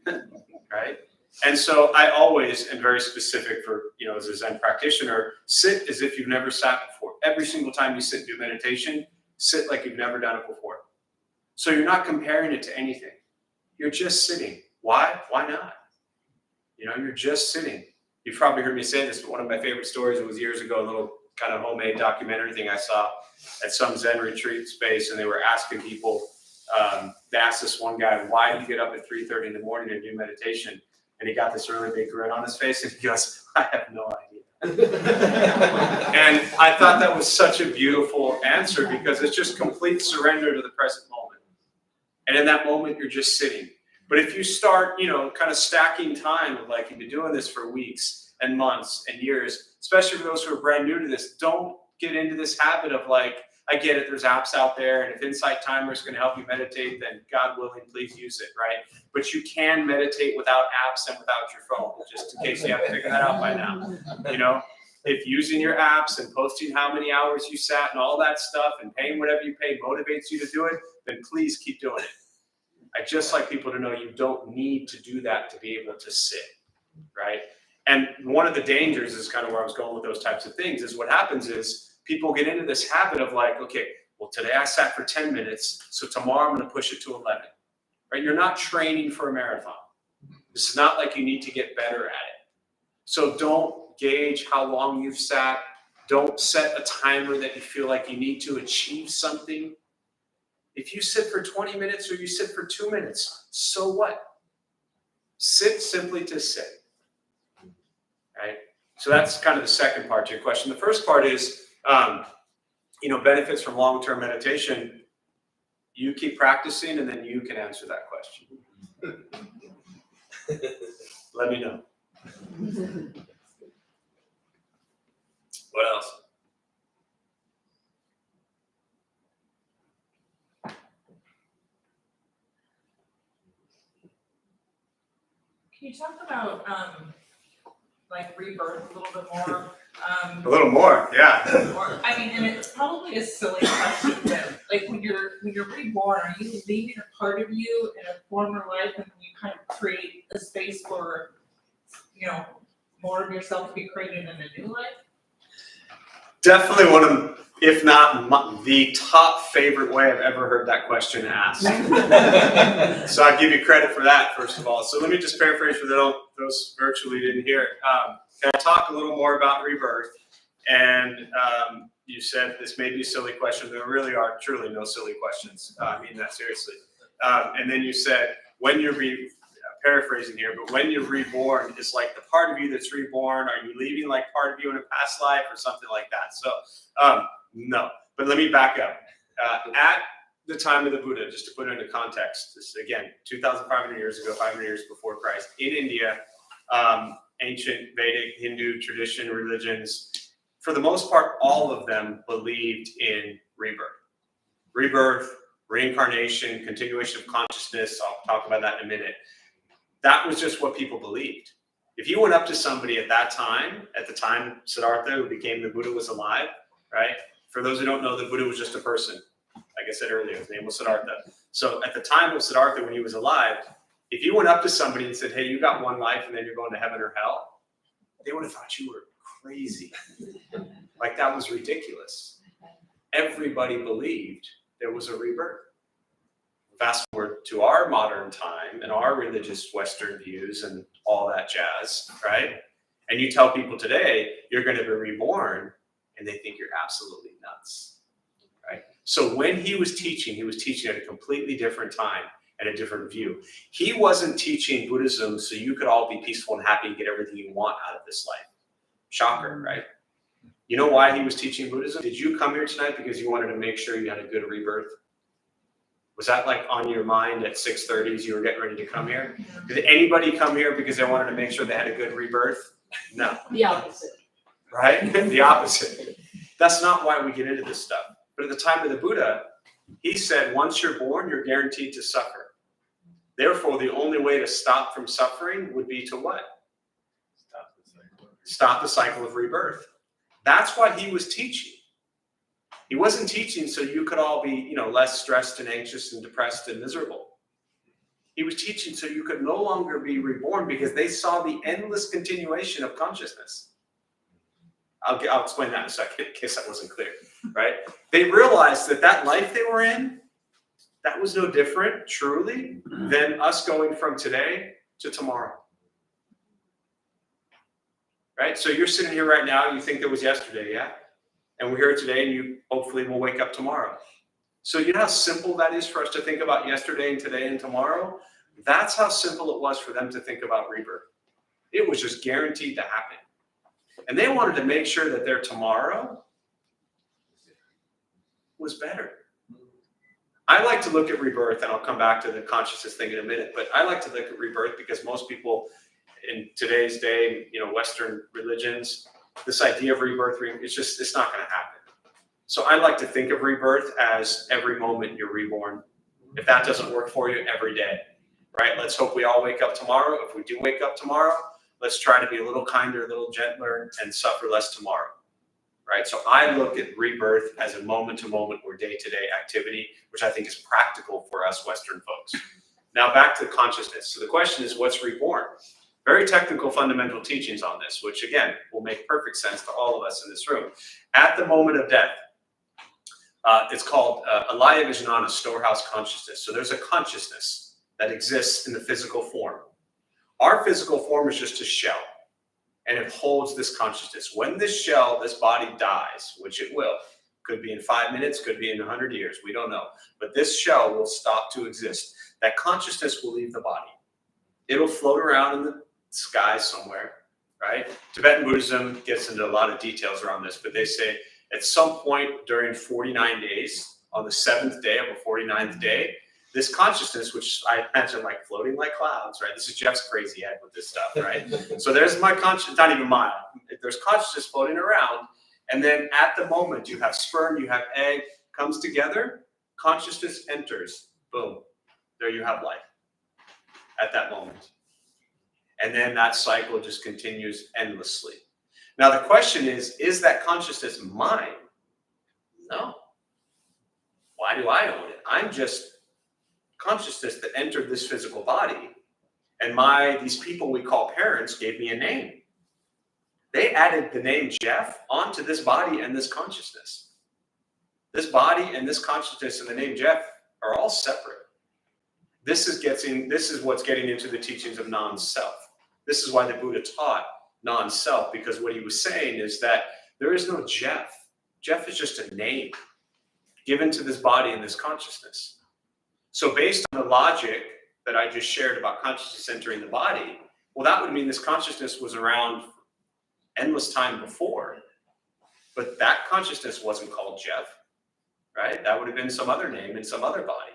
Right? And so I always am very specific for, as a Zen practitioner, sit as if you've never sat before. Every single time you sit and do meditation, sit like you've never done it before. So you're not comparing it to anything. You're just sitting. Why? Why not? You're just sitting. You've probably heard me say this, but one of my favorite stories, it was years ago, a little kind of homemade documentary thing I saw at some Zen retreat space, and they were asking people, they asked this one guy, why do you get up at 3:30 in the morning and do meditation? And he got this really big grin on his face, and he goes, I have no idea. And I thought that was such a beautiful answer because it's just complete surrender to the present moment. And in that moment, you're just sitting. But if you start, kind of stacking time of like, you've been doing this for weeks and months and years, especially for those who are brand new to this, don't get into this habit of like, I get it, there's apps out there, and if Insight Timer is going to help you meditate, then God willing, please use it, right? But you can meditate without apps and without your phone, just in case you haven't figured that out by now. If using your apps and posting how many hours you sat and all that stuff and paying whatever you pay motivates you to do it, then please keep doing it. I just like people to know you don't need to do that to be able to sit, right? And one of the dangers is kind of where I was going with those types of things is what happens is people get into this habit of like, okay, well, today I sat for 10 minutes, so tomorrow I'm going to push it to 11, right? You're not training for a marathon. This is not like you need to get better at it. So don't gauge how long you've sat. Don't set a timer that you feel like you need to achieve something. If you sit for 20 minutes or you sit for 2 minutes, so what? Sit simply to sit, right? So that's kind of the second part to your question. The first part is, benefits from long-term meditation. You keep practicing and then you can answer that question. Let me know. What else? Can you talk about rebirth a little bit more? A little more, yeah. And it's probably a silly question, but when you're reborn, are you leaving a part of you in a former life, and you kind of create a space for, more of yourself to be created in a new life? Definitely one of, if not the top favorite way I've ever heard that question asked. So I give you credit for that, first of all. So let me just paraphrase for those virtually didn't hear it. Can I talk a little more about rebirth? And you said this may be a silly question. There really are truly no silly questions. I mean that seriously. And then you said, when you're paraphrasing here, but when you're reborn, it's like the part of you that's reborn. Are you leaving like part of you in a past life or something like that? So no, but let me back up. At the time of the Buddha, just to put it into context, this again, 2,500 years ago, 500 years before Christ, in India, ancient Vedic, Hindu tradition, religions, for the most part, all of them believed in rebirth. Rebirth, reincarnation, continuation of consciousness. I'll talk about that in a minute. That was just what people believed. If you went up to somebody at that time, at the time Siddhartha, who became the Buddha, was alive, right? For those who don't know, the Buddha was just a person. Like I said earlier, his name was Siddhartha. So at the time of Siddhartha, when he was alive, if you went up to somebody and said, hey, you got one life and then you're going to heaven or hell, they would have thought you were crazy. Like that was ridiculous. Everybody believed there was a rebirth. Fast forward to our modern time and our religious Western views and all that jazz, right? And you tell people today, you're going to be reborn, and they think you're absolutely nuts, right? So when he was teaching at a completely different time and a different view. He wasn't teaching Buddhism so you could all be peaceful and happy and get everything you want out of this life. Shocker, right? You know why he was teaching Buddhism? Did you come here tonight because you wanted to make sure you had a good rebirth? Was that like on your mind at 6:30 as you were getting ready to come here? Did anybody come here because they wanted to make sure they had a good rebirth? No. The opposite. Right? The opposite. That's not why we get into this stuff. But at the time of the Buddha, he said, once you're born, you're guaranteed to suffer. Therefore, the only way to stop from suffering would be to what? Stop the cycle of rebirth. That's what he was teaching. He wasn't teaching so you could all be, less stressed and anxious and depressed and miserable. He was teaching so you could no longer be reborn because they saw the endless continuation of consciousness. I'll explain that in a second in case that wasn't clear, right? They realized that life they were in, that was no different, truly, than us going from today to tomorrow. Right? So you're sitting here right now, you think there was yesterday, yeah? And we're here today, and you hopefully will wake up tomorrow. So you know how simple that is for us to think about yesterday and today and tomorrow? That's how simple it was for them to think about rebirth. It was just guaranteed to happen. And they wanted to make sure that their tomorrow was better. I like to look at rebirth, and I'll come back to the consciousness thing in a minute, but I like to look at rebirth because most people in today's day, Western religions, this idea of rebirth, it's not going to happen. So I like to think of rebirth as every moment you're reborn. If that doesn't work for you, every day, right? Let's hope we all wake up tomorrow. If we do wake up tomorrow, let's try to be a little kinder, a little gentler, and suffer less tomorrow, right? So I look at rebirth as a moment-to-moment or day-to-day activity, which I think is practical for us Western folks. Now back to consciousness. So the question is, what's reborn? Very technical fundamental teachings on this, which again, will make perfect sense to all of us in this room. At the moment of death, it's called alaya vijnana, storehouse consciousness. So there's a consciousness that exists in the physical form. Our physical form is just a shell, and it holds this consciousness. When this shell, this body dies, which it will, could be in 5 minutes, could be in 100 years, we don't know. But this shell will stop to exist. That consciousness will leave the body. It'll float around in the sky somewhere, right? Tibetan Buddhism gets into a lot of details around this, but they say at some point during 49 days, on the 7th day of a 49th day, this consciousness, which I imagine like floating like clouds, right? This is Jeff's crazy head with this stuff, right? So there's my consciousness, not even mine. There's consciousness floating around. And then at the moment, you have sperm, you have egg, comes together, consciousness enters, boom. There you have life at that moment. And then that cycle just continues endlessly. Now the question is that consciousness mine? No. Why do I own it? I'm just consciousness that entered this physical body, and these people we call parents gave me a name. They added the name Jeff onto this body and this consciousness. This body and this consciousness and the name Jeff are all separate. This is what's getting into the teachings of non-self. This is why the Buddha taught non-self, because what he was saying is that there is no Jeff. Jeff is just a name given to this body and this consciousness. So based on the logic that I just shared about consciousness entering the body, well, that would mean this consciousness was around endless time before, but that consciousness wasn't called Jeff, right? That would have been some other name in some other body.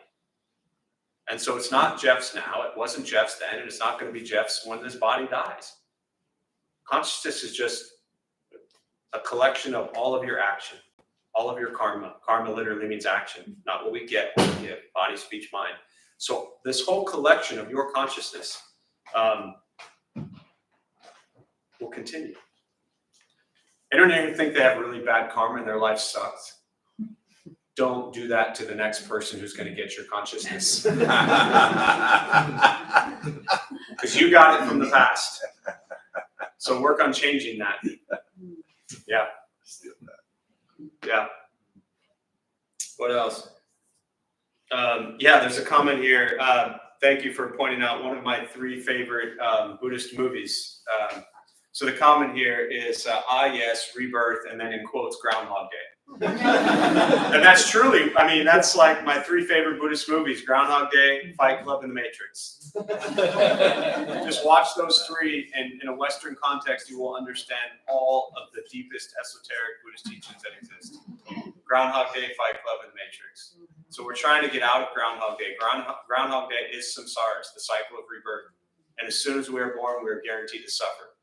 And so it's not Jeff's now, it wasn't Jeff's then, and it's not going to be Jeff's when this body dies. Consciousness is just a collection of all of your action, all of your karma. Karma literally means action, not what we get, what we give, body, speech, mind. So this whole collection of your consciousness will continue. Anyone think they have really bad karma and their life sucks? Don't do that to the next person who's going to get your consciousness. Because you got it from the past. So work on changing that. Yeah. Yeah. What else? Yeah, there's a comment here. Thank you for pointing out one of my 3 favorite Buddhist movies. So the comment here is, yes, rebirth, and then in quotes, Groundhog Day. And that's truly, that's like my 3 favorite Buddhist movies, Groundhog Day, Fight Club, and The Matrix. Just watch those 3, and in a Western context, you will understand all of the deepest esoteric Buddhist teachings that exist. Groundhog Day, Fight Club, and The Matrix. So we're trying to get out of Groundhog Day. Groundhog Day is samsara, the cycle of rebirth. And as soon as we are born, we are guaranteed to suffer.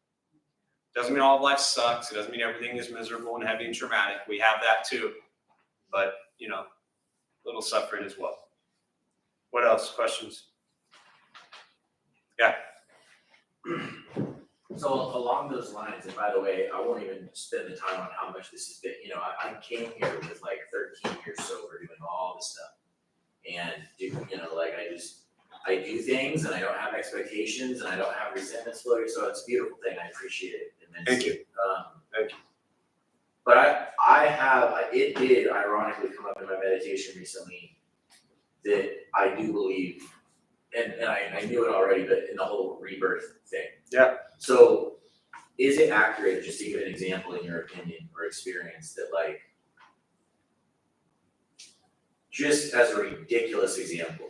Doesn't mean all of life sucks. It doesn't mean everything is miserable and heavy and traumatic. We have that too. But, you know, little suffering as well. What else? Questions? Yeah. So along those lines, and by the way, I won't even spend the time on how much this has been, you know, I came here with like 13 years sober doing all this stuff. And you know, like I do things and I don't have expectations and I don't have resentments floating, so it's a beautiful thing. I appreciate it immensely. Thank you. Thank you. But it did ironically come up in my meditation recently that I do believe, and I knew it already, but in the whole rebirth thing. Yeah. So is it accurate, just to give an example in your opinion or experience, that like, just as a ridiculous example,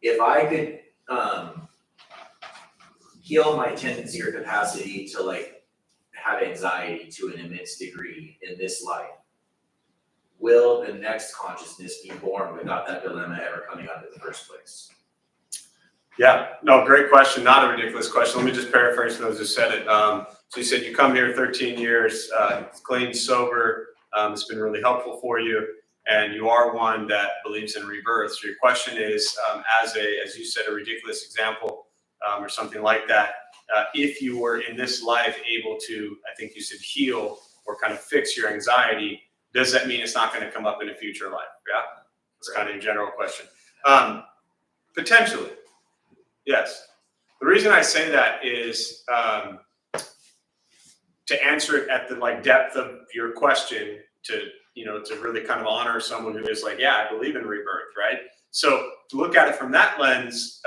if I could heal my tendency or capacity to like have anxiety to an immense degree in this life, will the next consciousness be born without that dilemma ever coming up in the first place? Yeah, no, great question. Not a ridiculous question. Let me just paraphrase those who said it. So you said you come here 13 years, clean, sober. It's been really helpful for you. And you are one that believes in rebirth. So your question is, as you said, a ridiculous example or something like that, if you were in this life able to, I think you said heal or kind of fix your anxiety, does that mean it's not going to come up in a future life? Yeah, that's kind of a general question. Potentially, yes. The reason I say that is to answer it at the like depth of your question, to really kind of honor someone who is like, yeah, I believe in rebirth, right? So to look at it from that lens,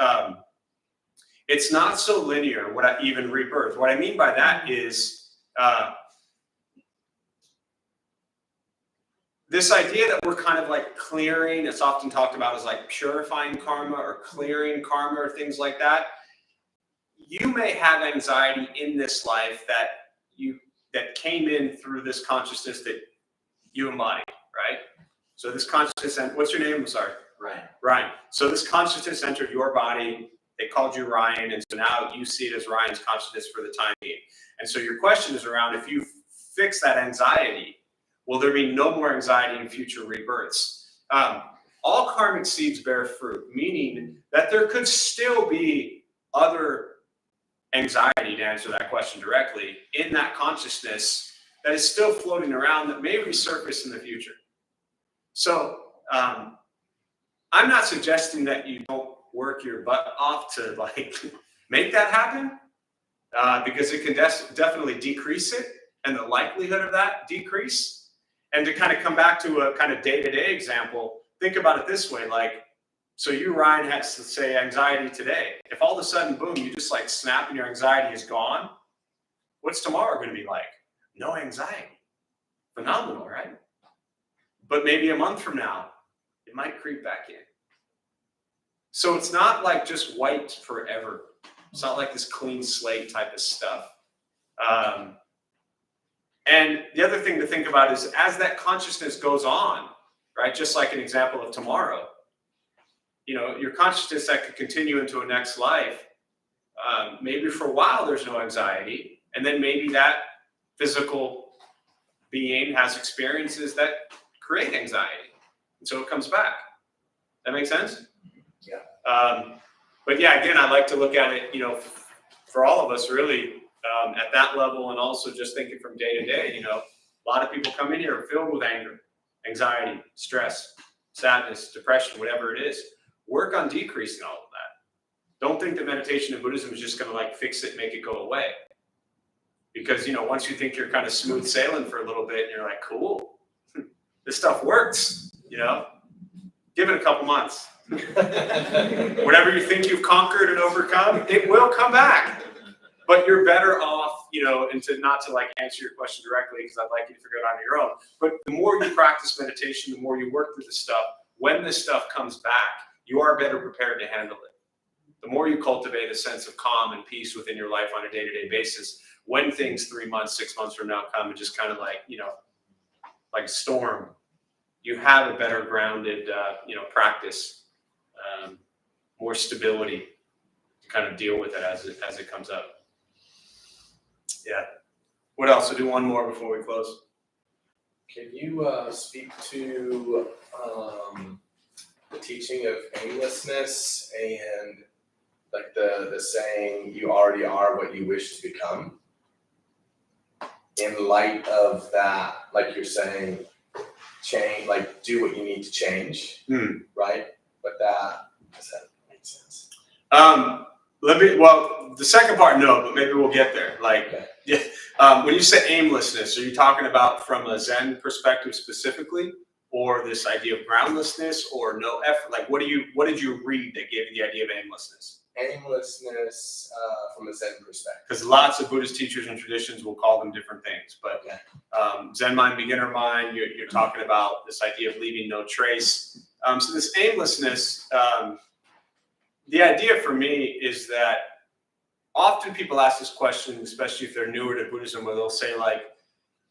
it's not so linear. Even rebirth. What I mean by that is this idea that we're kind of like clearing. It's often talked about as like purifying karma or clearing karma or things like that. You may have anxiety in this life that came in through this consciousness that you embody, right? So this consciousness, and what's your name? I'm sorry. Ryan. So this consciousness entered your body. They called you Ryan, and so now you see it as Ryan's consciousness for the time being. And so your question is around, if you fix that anxiety, will there be no more anxiety in future rebirths? All karmic seeds bear fruit, meaning that there could still be other anxiety, to answer that question directly, in that consciousness that is still floating around that may resurface in the future. So I'm not suggesting that you don't work your butt off to like make that happen, because it can definitely decrease it and the likelihood of that decrease. And to kind of come back to a kind of day-to-day example, think about it this way, like, so you, Ryan, has to say anxiety today. If all of a sudden, boom, you just like snap and your anxiety is gone, what's tomorrow going to be like? No anxiety. Phenomenal, right? But maybe a month from now, it might creep back in. So it's not like just white forever. It's not like this clean slate type of stuff. And the other thing to think about is as that consciousness goes on, right? Just like an example of tomorrow, your consciousness that could continue into a next life, maybe for a while there's no anxiety, and then maybe that physical being has experiences that create anxiety, and so it comes back. That makes sense? Yeah. But yeah, again, I like to look at it, for all of us really, at that level, and also just thinking from day to day. A lot of people come in here filled with anger, anxiety, stress, sadness, depression, whatever it is. Work on decreasing all of that. Don't think that meditation and Buddhism is just going to like fix it and make it go away. Because, once you think you're kind of smooth sailing for a little bit and you're like, cool, this stuff works, give it a couple months. Whatever you think you've conquered and overcome, it will come back. But you're better off, and not to like answer your question directly, because I'd like you to figure it out on your own. But the more you practice meditation, the more you work through this stuff, when this stuff comes back, you are better prepared to handle it. The more you cultivate a sense of calm and peace within your life on a day-to-day basis, when things 3 months, 6 months from now come and just kind of like, like a storm, you have a better grounded, practice, more stability to kind of deal with it as it comes up. Yeah. What else? I'll do one more before we close. Can you speak to the teaching of aimlessness and like the saying you already are what you wish to become? In light of that, like you're saying, change, like do what you need to change, right? But does that make sense? Well, the second part, no, but maybe we'll get there. Like, Okay. yeah. When you say aimlessness, are you talking about from a Zen perspective specifically, or this idea of groundlessness, or no effort? Like, what did you read that gave you the idea of aimlessness? Aimlessness from a Zen perspective. Because lots of Buddhist teachers and traditions will call them different things, but Zen mind, beginner mind, you're talking about this idea of leaving no trace. So this aimlessness, the idea for me is that often people ask this question, especially if they're newer to Buddhism, where they'll say like,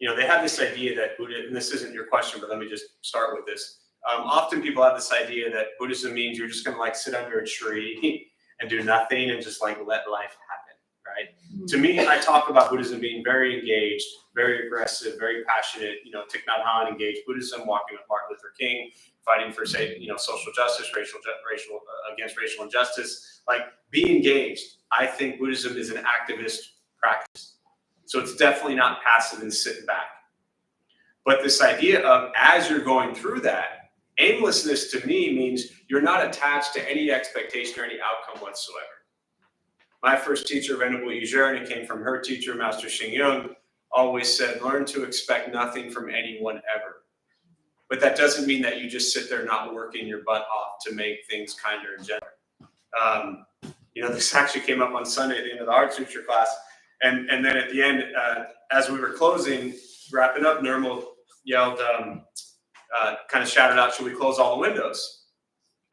they have this idea that Buddha, and this isn't your question, but let me just start with this. Often people have this idea that Buddhism means you're just going to like sit under a tree and do nothing and just like let life happen, right? Mm-hmm. To me, I talk about Buddhism being very engaged, very aggressive, very passionate, Thich Nhat Hanh engaged Buddhism, walking with Martin Luther King, fighting for, say, social justice, against racial injustice, like be engaged. I think Buddhism is an activist practice. So it's definitely not passive and sitting back. But this idea of, as you're going through that, aimlessness to me means you're not attached to any expectation or any outcome whatsoever. My first teacher, Venerable Yuzheng, and it came from her teacher, Master Xing Yun, always said, learn to expect nothing from anyone ever. But that doesn't mean that you just sit there not working your butt off to make things kinder and gentler. This actually came up on Sunday at the end of the Heart Sutra class. And then at the end, as we were closing, wrapping up, Nirmal yelled, kind of shouted out, should we close all the windows?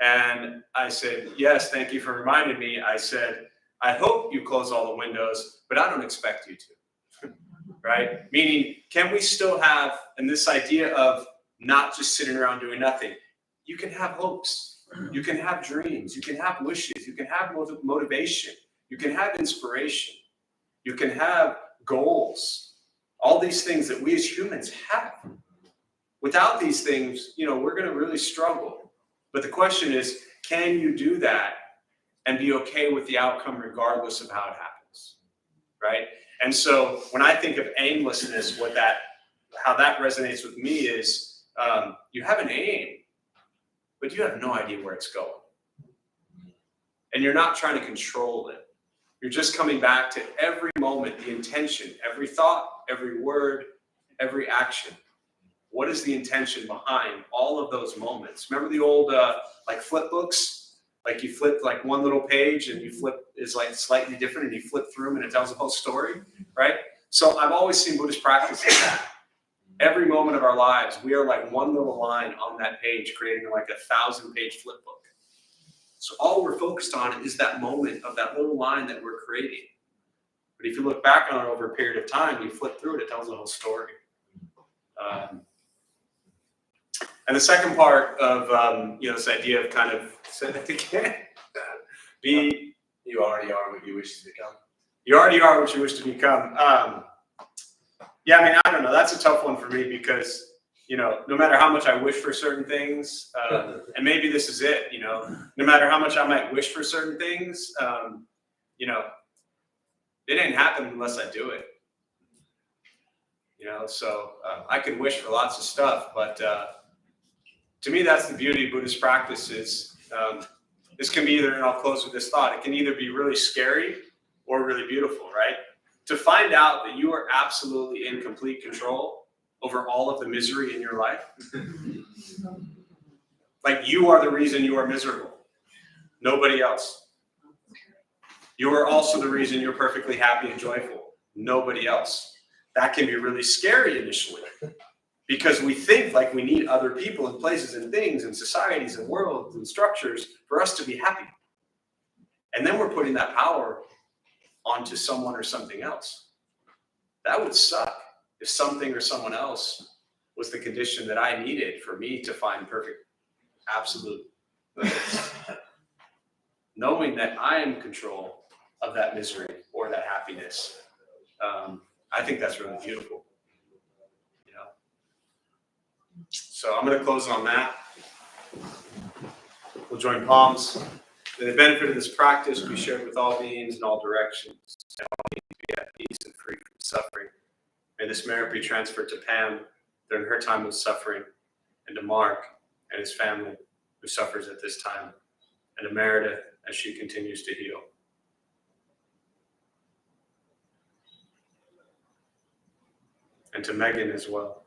And I said, yes, thank you for reminding me. I said, I hope you close all the windows, but I don't expect you to, right? Meaning, can we still have, and this idea of not just sitting around doing nothing, you can have hopes, you can have dreams, you can have wishes, you can have motivation, you can have inspiration, you can have goals, all these things that we as humans have. Without these things, we're going to really struggle. But the question is, can you do that and be okay with the outcome regardless of how it happens, right? And so when I think of aimlessness, how that resonates with me is you have an aim, but you have no idea where it's going. And you're not trying to control it. You're just coming back to every moment, the intention, every thought, every word, every action. What is the intention behind all of those moments? Remember the old flip books? Like you flip like one little page and you flip is like slightly different and you flip through them and it tells the whole story, right? So I've always seen Buddhist practice like that. Every moment of our lives, we are like one little line on that page, creating like 1,000-page flip book. So all we're focused on is that moment of that little line that we're creating. But if you look back on it over a period of time, you flip through it, it tells the whole story. And the second part of this idea of kind of, say that again, You already are what you wish to become. You already are what you wish to become. I don't know. That's a tough one for me because, no matter how much I wish for certain things, and maybe this is it, no matter how much I might wish for certain things, it ain't happen unless I do it. So I can wish for lots of stuff, but to me, that's the beauty of Buddhist practice is this can be either, and I'll close with this thought, it can either be really scary or really beautiful, right? To find out that you are absolutely in complete control over all of the misery in your life. Like you are the reason you are miserable, nobody else. You are also the reason you're perfectly happy and joyful, nobody else. That can be really scary initially because we think like we need other people and places and things and societies and worlds and structures for us to be happy. And then we're putting that power onto someone or something else. That would suck if something or someone else was the condition that I needed for me to find perfect, absolute bliss. Knowing that I am in control of that misery or that happiness I think that's really beautiful. You know. So I'm going to close on that. We'll join palms. May the benefit of this practice be shared with all beings in all directions. And all beings be at peace and free from suffering. May this merit be transferred to Pam during her time of suffering, and to Mark and his family who suffers at this time, and to Meredith as she continues to heal. And to Megan as well.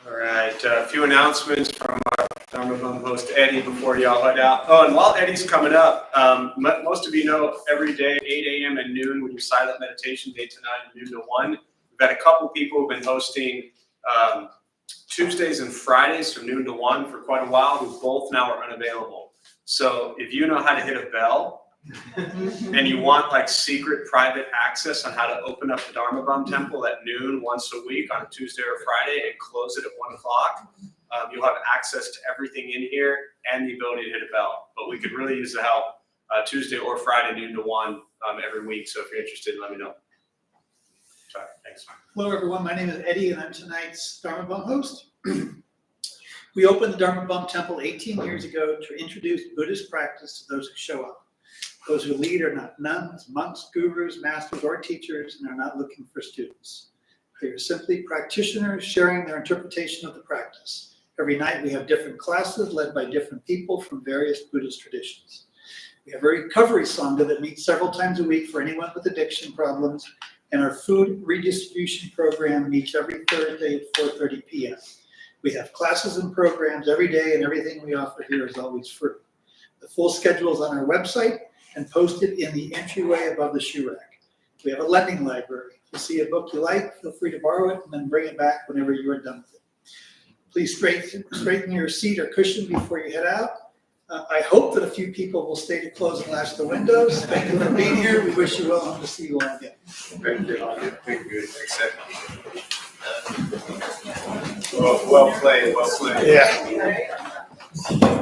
All right, a few announcements from our Dharma Bum host Eddie before y'all head out. Oh, and while Eddie's coming up, most of you know every day, 8 a.m. and noon, we do silent meditation, 8 to 9, noon to 1. We've got a couple people who've been hosting Tuesdays and Fridays from noon to 1 for quite a while, who both now are unavailable. So if you know how to hit a bell, and you want like secret private access on how to open up the Dharma Bum Temple at noon once a week on a Tuesday or Friday and close it at 1 o'clock, you'll have access to everything in here and the ability to hit a bell. But we could really use the help Tuesday or Friday, noon to 1 every week. So if you're interested, let me know. Sorry, thanks. Hello, everyone. My name is Eddie, and I'm tonight's Dharma Bum host. We opened the Dharma Bum Temple 18 years ago to introduce Buddhist practice to those who show up. Those who lead are not nuns, monks, gurus, masters, or teachers, and are not looking for students. They are simply practitioners sharing their interpretation of the practice. Every night we have different classes led by different people from various Buddhist traditions. We have a recovery sangha that meets several times a week for anyone with addiction problems, and our food redistribution program meets every Thursday at 4:30 p.m. We have classes and programs every day, and everything we offer here is always free. The full schedule is on our website and posted in the entryway above the shoe rack. We have a lending library. If you see a book you like, feel free to borrow it and then bring it back whenever you are done with it. Please straighten your seat or cushion before you head out. I hope that a few people will stay to close and latch the windows. Thank you for being here. We wish you well and hope to see you all again. Thank you. Thank you. Well played. Well played. Yeah.